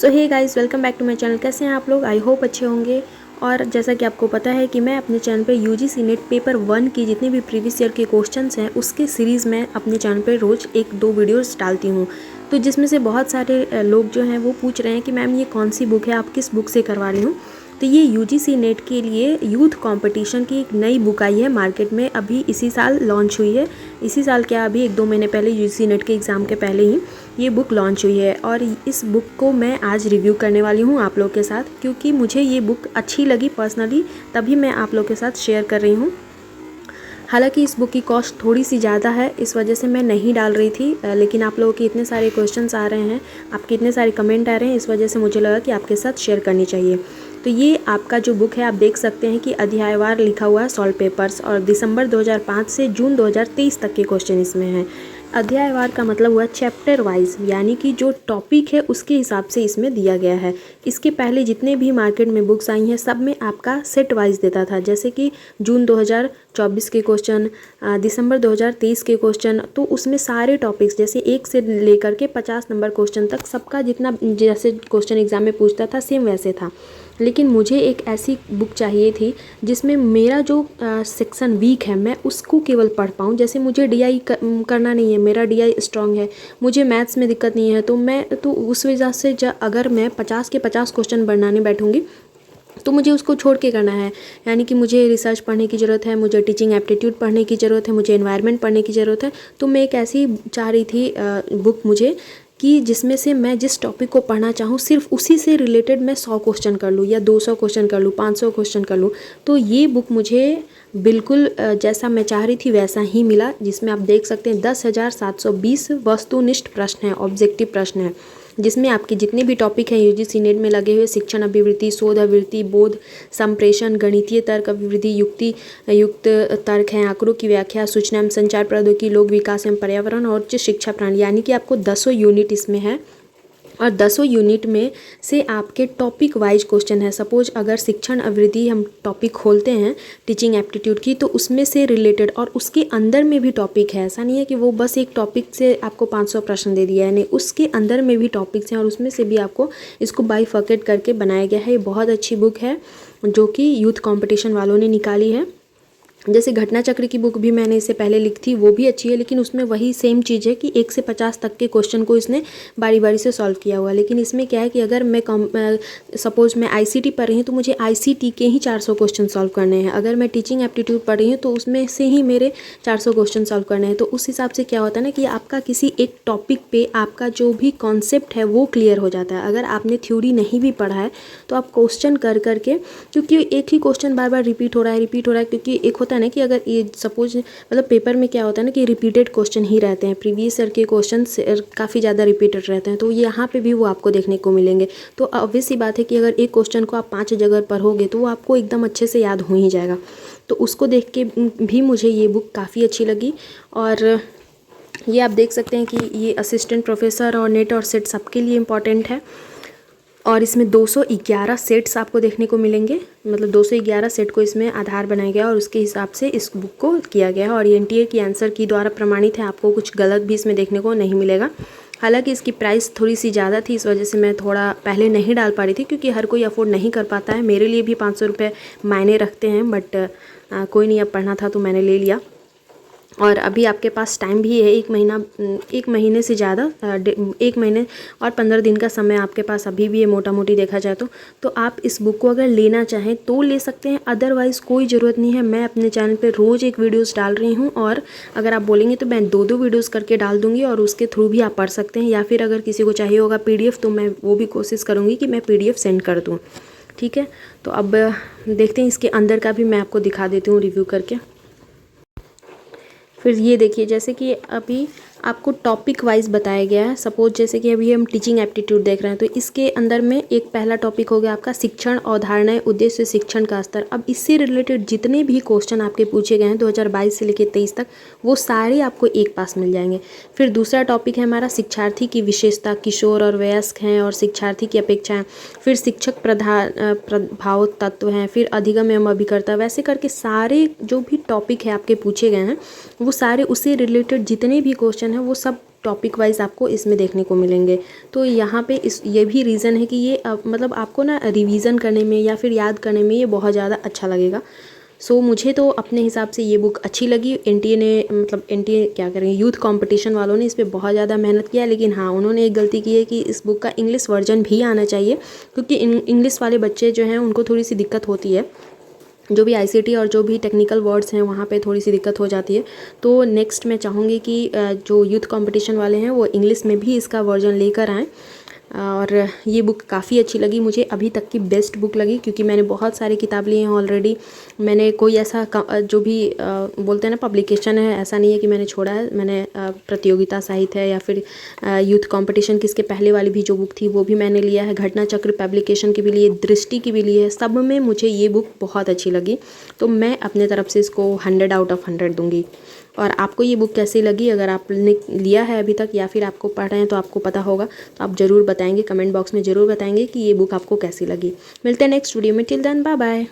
So hey guys, welcome back to my channel. कैसे हैं आप लोग? आई होप अच्छे होंगे। और जैसा कि आपको पता है कि मैं अपने चैनल पे यूजीसी नेट पेपर 1 की जितने भी प्रीवियस ईयर के क्वेश्चंस हैं उसके सीरीज़ में अपने चैनल पे रोज़ 1-2 वीडियोस डालती हूँ। तो जिसमें से बहुत सारे लोग जो हैं वो पूछ रहे हैं कि मैम ये कौन सी बुक है, आप किस बुक से करवा रही हूँ। तो ये यूजीसी नेट के लिए यूथ कंपटीशन की एक नई बुक आई है मार्केट में, अभी इसी साल लॉन्च हुई है। इसी साल क्या, अभी 1-2 महीने पहले यूजीसी नेट के एग्ज़ाम के पहले ही ये बुक लॉन्च हुई है। और इस बुक को मैं आज रिव्यू करने वाली हूँ आप लोग के साथ, क्योंकि मुझे ये बुक अच्छी लगी पर्सनली, तभी मैं आप लोग के साथ शेयर कर रही हूँ। हालांकि इस बुक की कॉस्ट थोड़ी सी ज़्यादा है, इस वजह से मैं नहीं डाल रही थी, लेकिन आप लोगों के इतने सारे क्वेश्चंस आ रहे हैं, आपके इतने सारे कमेंट आ रहे हैं, इस वजह से मुझे लगा कि आपके साथ शेयर करनी चाहिए। तो ये आपका जो बुक है, आप देख सकते हैं कि अध्यायवार लिखा हुआ है सॉल्व पेपर्स, और दिसंबर 2005 से जून 2023 तक के क्वेश्चन इसमें हैं। अध्यायवार का मतलब हुआ चैप्टर वाइज, यानी कि जो टॉपिक है उसके हिसाब से इसमें दिया गया है। इसके पहले जितने भी मार्केट में बुक्स आई हैं सब में आपका सेट वाइज देता था, जैसे कि जून 2024 के क्वेश्चन, दिसंबर 2023 के क्वेश्चन, तो उसमें सारे टॉपिक्स जैसे 1 से लेकर के 50 नंबर क्वेश्चन तक सबका जितना जैसे क्वेश्चन एग्जाम में पूछता था सेम वैसे था। लेकिन मुझे एक ऐसी बुक चाहिए थी जिसमें मेरा जो सेक्शन वीक है मैं उसको केवल पढ़ पाऊँ। जैसे मुझे डीआई करना नहीं है, मेरा डीआई स्ट्रांग है, मुझे मैथ्स में दिक्कत नहीं है, तो उस वजह से अगर मैं 50 के 50 क्वेश्चन बनाने बैठूँगी तो मुझे उसको छोड़ के करना है। यानी कि मुझे रिसर्च पढ़ने की ज़रूरत है, मुझे टीचिंग एप्टीट्यूड पढ़ने की ज़रूरत है, मुझे एनवायरनमेंट पढ़ने की ज़रूरत है। तो मैं एक ऐसी चाह रही थी बुक मुझे कि जिसमें से मैं जिस टॉपिक को पढ़ना चाहूँ सिर्फ उसी से रिलेटेड मैं 100 क्वेश्चन कर लूँ या 200 क्वेश्चन कर लूँ, 500 क्वेश्चन कर लूँ। तो ये बुक मुझे बिल्कुल जैसा मैं चाह रही थी वैसा ही मिला, जिसमें आप देख सकते हैं 10,720 वस्तुनिष्ठ प्रश्न हैं, ऑब्जेक्टिव प्रश्न हैं, जिसमें आपके जितने भी टॉपिक हैं यूजीसी नेट में लगे हुए, शिक्षण अभिवृत्ति, शोध अभिवृत्ति, बोध संप्रेषण, गणितीय तर्क अभिवृद्धि, युक्त तर्क हैं, आंकड़ों की व्याख्या, सूचना एवं संचार प्रौद्योगिकी, लोक विकास एवं पर्यावरण और उच्च शिक्षा प्रणाली, यानी कि आपको 10 यूनिट इसमें है। और 10 यूनिट में से आपके टॉपिक वाइज क्वेश्चन है। सपोज अगर शिक्षण अभिवृद्धि हम टॉपिक खोलते हैं टीचिंग एप्टीट्यूड की, तो उसमें से रिलेटेड और उसके अंदर में भी टॉपिक है। ऐसा नहीं है कि वो बस एक टॉपिक से आपको 500 प्रश्न दे दिया है, नहीं, उसके अंदर में भी टॉपिक्स हैं और उसमें से भी आपको इसको बाइफर्केट करके बनाया गया है। ये बहुत अच्छी बुक है जो कि यूथ कॉम्पिटिशन वालों ने निकाली है। जैसे घटना चक्र की बुक भी मैंने इससे पहले लिखी थी, वो भी अच्छी है, लेकिन उसमें वही सेम चीज़ है कि 1 से 50 तक के क्वेश्चन को इसने बारी बारी से सॉल्व किया हुआ है। लेकिन इसमें क्या है कि अगर मैं सपोज़ मैं आईसीटी पढ़ रही हूँ तो मुझे आईसीटी के ही 400 क्वेश्चन सॉल्व करने हैं। अगर मैं टीचिंग एप्टीट्यूड पढ़ रही हूँ तो उसमें से ही मेरे 400 क्वेश्चन सॉल्व करने हैं। तो उस हिसाब से क्या होता है ना कि आपका किसी एक टॉपिक पे आपका जो भी कॉन्सेप्ट है वो क्लियर हो जाता है। अगर आपने थ्योरी नहीं भी पढ़ा है तो आप क्वेश्चन कर करके, क्योंकि एक ही क्वेश्चन बार बार रिपीट हो रहा है, क्योंकि एक होता है ना कि अगर ये सपोज मतलब पेपर में क्या होता है ना कि रिपीटेड क्वेश्चन ही रहते हैं, प्रीवियस ईयर के क्वेश्चन काफ़ी ज़्यादा रिपीटेड रहते हैं, तो यहाँ पे भी वो आपको देखने को मिलेंगे। तो ऑब्वियस सी बात है कि अगर एक क्वेश्चन को आप 5 जगह पढ़ोगे तो वो आपको एकदम अच्छे से याद हो ही जाएगा। तो उसको देख के भी मुझे ये बुक काफ़ी अच्छी लगी। और ये आप देख सकते हैं कि ये असिस्टेंट प्रोफेसर और नेट और सेट सबके लिए इम्पॉर्टेंट है। और इसमें 211 सेट्स आपको देखने को मिलेंगे, मतलब 211 सेट को इसमें आधार बनाया गया और उसके हिसाब से इस बुक को किया गया है। और ये एनटीए की आंसर की द्वारा प्रमाणित है, आपको कुछ गलत भी इसमें देखने को नहीं मिलेगा। हालांकि इसकी प्राइस थोड़ी सी ज़्यादा थी, इस वजह से मैं थोड़ा पहले नहीं डाल पा रही थी, क्योंकि हर कोई अफोर्ड नहीं कर पाता है। मेरे लिए भी 500 रुपये मायने रखते हैं, बट कोई नहीं, अब पढ़ना था तो मैंने ले लिया। और अभी आपके पास टाइम भी है, 1 महीने से ज़्यादा, 1 महीने और 15 दिन का समय आपके पास अभी भी है, मोटा मोटी देखा जाए तो आप इस बुक को अगर लेना चाहें तो ले सकते हैं, अदरवाइज़ कोई ज़रूरत नहीं है। मैं अपने चैनल पे रोज़ एक वीडियोस डाल रही हूँ, और अगर आप बोलेंगे तो मैं 2-2 वीडियोस करके डाल दूँगी, और उसके थ्रू भी आप पढ़ सकते हैं। या फिर अगर किसी को चाहिए होगा PDF, तो मैं वो भी कोशिश करूँगी कि मैं PDF सेंड कर दूँ। ठीक है, तो अब देखते हैं इसके अंदर का भी मैं आपको दिखा देती हूँ रिव्यू करके। फिर ये देखिए, जैसे कि अभी आपको टॉपिक वाइज बताया गया है। सपोज जैसे कि अभी हम टीचिंग एप्टीट्यूड देख रहे हैं, तो इसके अंदर में एक पहला टॉपिक हो गया आपका शिक्षण, अवधारणाएं, उद्देश्य, शिक्षण का स्तर। अब इससे रिलेटेड जितने भी क्वेश्चन आपके पूछे गए हैं 2022 से लेकर 23 तक, वो सारे आपको एक पास मिल जाएंगे। फिर दूसरा टॉपिक है हमारा शिक्षार्थी की विशेषता, किशोर और वयस्क हैं और शिक्षार्थी की अपेक्षाएं। फिर शिक्षक प्रभाव तत्व हैं, फिर अधिगम एवं अभिकर्ता। वैसे करके सारे जो भी टॉपिक है आपके पूछे गए हैं वो सारे उससे रिलेटेड जितने भी क्वेश्चन हैं वो सब टॉपिक वाइज आपको इसमें देखने को मिलेंगे। तो यहाँ पे ये भी रीज़न है कि ये मतलब आपको ना रिवीज़न करने में या फिर याद करने में ये बहुत ज़्यादा अच्छा लगेगा। सो मुझे तो अपने हिसाब से ये बुक अच्छी लगी। एनटीए ने मतलब एनटीए क्या करेंगे, यूथ कंपटीशन वालों ने इस पर बहुत ज़्यादा मेहनत किया, लेकिन हाँ उन्होंने एक गलती की है कि इस बुक का इंग्लिश वर्जन भी आना चाहिए, क्योंकि इंग्लिश वाले बच्चे जो हैं उनको थोड़ी सी दिक्कत होती है, जो भी आईसीटी और जो भी टेक्निकल वर्ड्स हैं वहाँ पे थोड़ी सी दिक्कत हो जाती है। तो नेक्स्ट मैं चाहूँगी कि जो यूथ कंपटीशन वाले हैं वो इंग्लिश में भी इसका वर्जन लेकर आएँ। और ये बुक काफ़ी अच्छी लगी मुझे, अभी तक की बेस्ट बुक लगी, क्योंकि मैंने बहुत सारी किताब ली हैं ऑलरेडी। मैंने कोई ऐसा जो भी बोलते हैं ना पब्लिकेशन है, ऐसा नहीं है कि मैंने छोड़ा है। मैंने प्रतियोगिता साहित्य है या फिर यूथ कंपटीशन की इसके पहले वाली भी जो बुक थी वो भी मैंने लिया है, घटना चक्र पब्लिकेशन की भी ली है, दृष्टि की भी ली है। सब में मुझे ये बुक बहुत अच्छी लगी, तो मैं अपने तरफ से इसको 100 आउट ऑफ 100 दूँगी। और आपको ये बुक कैसी लगी, अगर आपने लिया है अभी तक या फिर आपको पढ़ रहे हैं तो आपको पता होगा, तो आप ज़रूर बताएंगे, कमेंट बॉक्स में ज़रूर बताएंगे कि ये बुक आपको कैसी लगी। मिलते हैं नेक्स्ट वीडियो में, टिल देन बाय बाय।